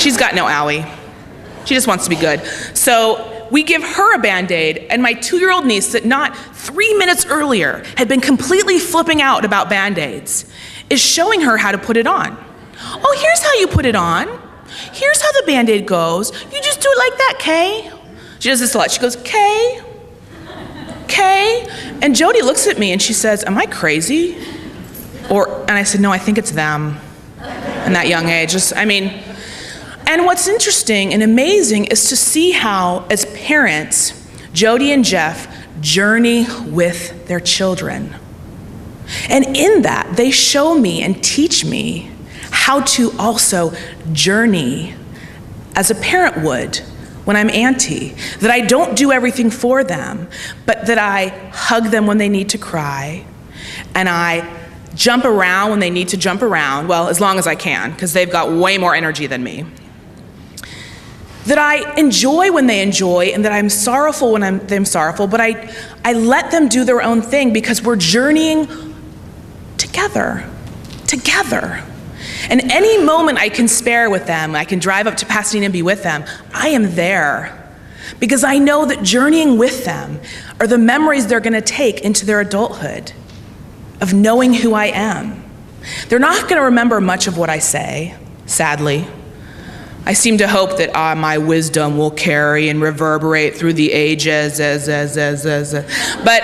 She's got no owie. She just wants to be good. So we give her a Band-Aid, and my 2-year-old niece that not 3 minutes earlier had been completely flipping out about Band-Aids is showing her how to put it on. Oh, here's how you put it on. Here's how the Band-Aid goes. You just do it like that, Kay. She does this a lot. She goes, Kay, Kay. And Jody looks at me and she says, am I crazy? And I said, no, I think it's them in that young age. And what's interesting and amazing is to see how, as parents, Jody and Jeff journey with their children. And in that, they show me and teach me how to also journey as a parent would when I'm auntie. That I don't do everything for them, but that I hug them when they need to cry, and I jump around when they need to jump around, well, as long as I can, because they've got way more energy than me. That I enjoy when they enjoy, and that I'm sorrowful when I'm sorrowful, but I let them do their own thing because we're journeying together. And any moment I can spare with them, I can drive up to Pasadena and be with them, I am there. Because I know that journeying with them are the memories they're gonna take into their adulthood of knowing who I am. They're not gonna remember much of what I say, sadly. I seem to hope that my wisdom will carry and reverberate through the ages, but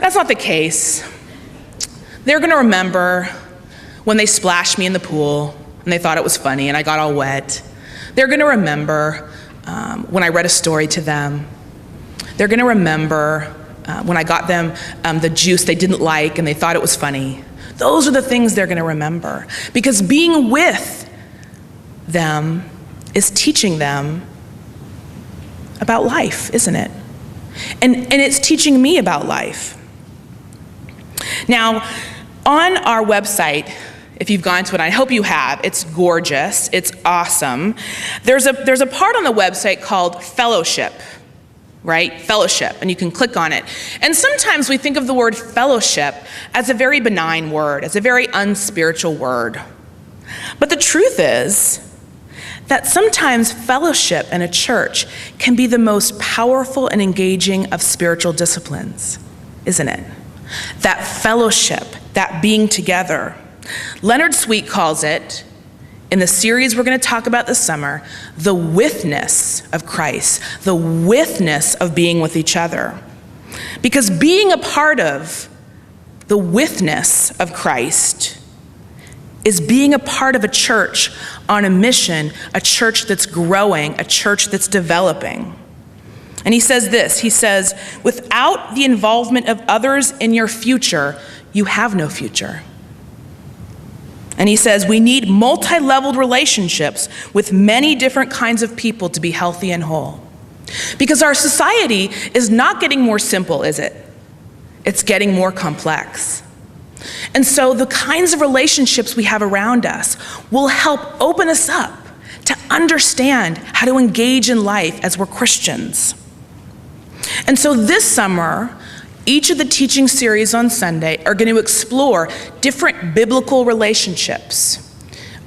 that's not the case. They're gonna remember when they splashed me in the pool and they thought it was funny and I got all wet. They're gonna remember when I read a story to them. They're gonna remember when I got them the juice they didn't like and they thought it was funny. Those are the things they're gonna remember, because being with them is teaching them about life, isn't it? And it's teaching me about life. Now, on our website, if you've gone to it, I hope you have, it's gorgeous, it's awesome. There's a part on the website called fellowship, right? Fellowship, and you can click on it. And sometimes we think of the word fellowship as a very benign word, as a very unspiritual word. But the truth is that sometimes fellowship in a church can be the most powerful and engaging of spiritual disciplines, isn't it? That fellowship, that being together. Leonard Sweet calls it, in the series we're going to talk about this summer, the witness of Christ, the witness of being with each other. Because being a part of the witness of Christ is being a part of a church on a mission, a church that's growing, a church that's developing. And he says this, he says, without the involvement of others in your future, you have no future. And he says, we need multi-leveled relationships with many different kinds of people to be healthy and whole. Because our society is not getting more simple, is it? It's getting more complex. And so the kinds of relationships we have around us will help open us up to understand how to engage in life as we're Christians. And so this summer, each of the teaching series on Sunday are going to explore different biblical relationships.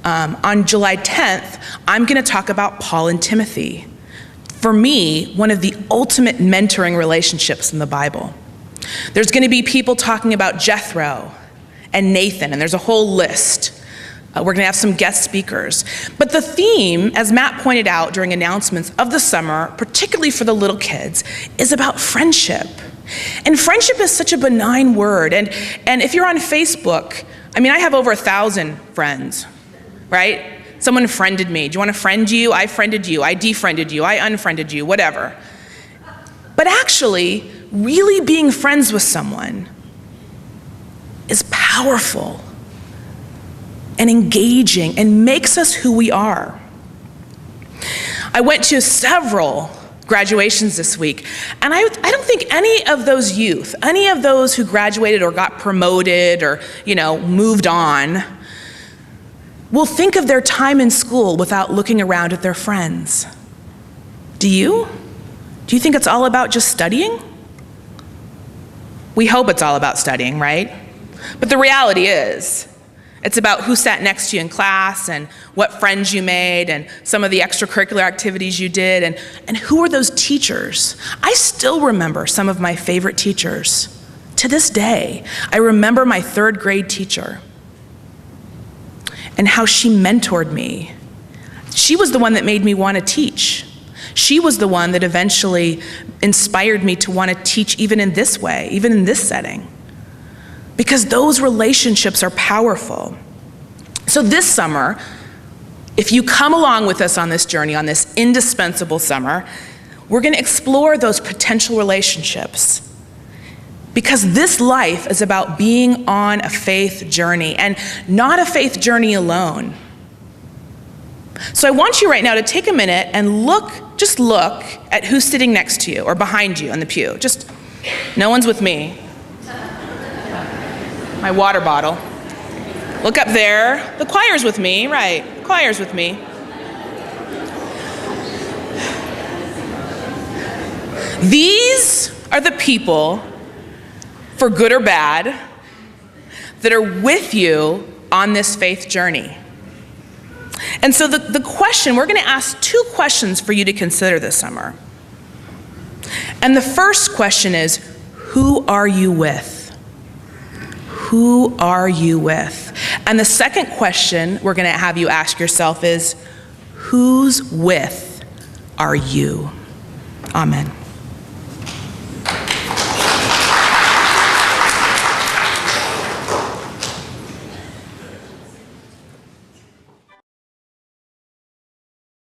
On July 10th, I'm going to talk about Paul and Timothy. For me, one of the ultimate mentoring relationships in the Bible. There's going to be people talking about Jethro and Nathan, and there's a whole list. We're going to have some guest speakers. But the theme, as Matt pointed out during announcements of the summer, particularly for the little kids, is about friendship. And friendship is such a benign word. And if you're on Facebook, I have over 1,000 friends, right? Someone friended me. Do you want to friend you? I friended you. I defriended you. I unfriended you, whatever. But actually, really being friends with someone is powerful and engaging and makes us who we are. I went to several graduations this week, and I don't think any of those youth, any of those who graduated or got promoted or, moved on, will think of their time in school without looking around at their friends. Do you? Do you think it's all about just studying? We hope it's all about studying, right? But the reality is It's about who sat next to you in class and what friends you made and some of the extracurricular activities you did and who were those teachers. I still remember some of my favorite teachers. To this day, I remember my 3rd grade teacher and how she mentored me. She was the one that made me want to teach. She was the one that eventually inspired me to want to teach even in this way, even in this setting. Because those relationships are powerful. So this summer, if you come along with us on this journey, on this indispensable summer, we're going to explore those potential relationships. Because this life is about being on a faith journey, and not a faith journey alone. So I want you right now to take a minute and just look at who's sitting next to you or behind you on the pew. No one's with me. My water bottle. Look up there. The choir's with me, right? The choir's with me. These are the people, for good or bad, that are with you on this faith journey. And so the question, we're going to ask 2 questions for you to consider this summer. And the first question is, who are you with? Who are you with? And the second question we're going to have you ask yourself is, whose with are you? Amen.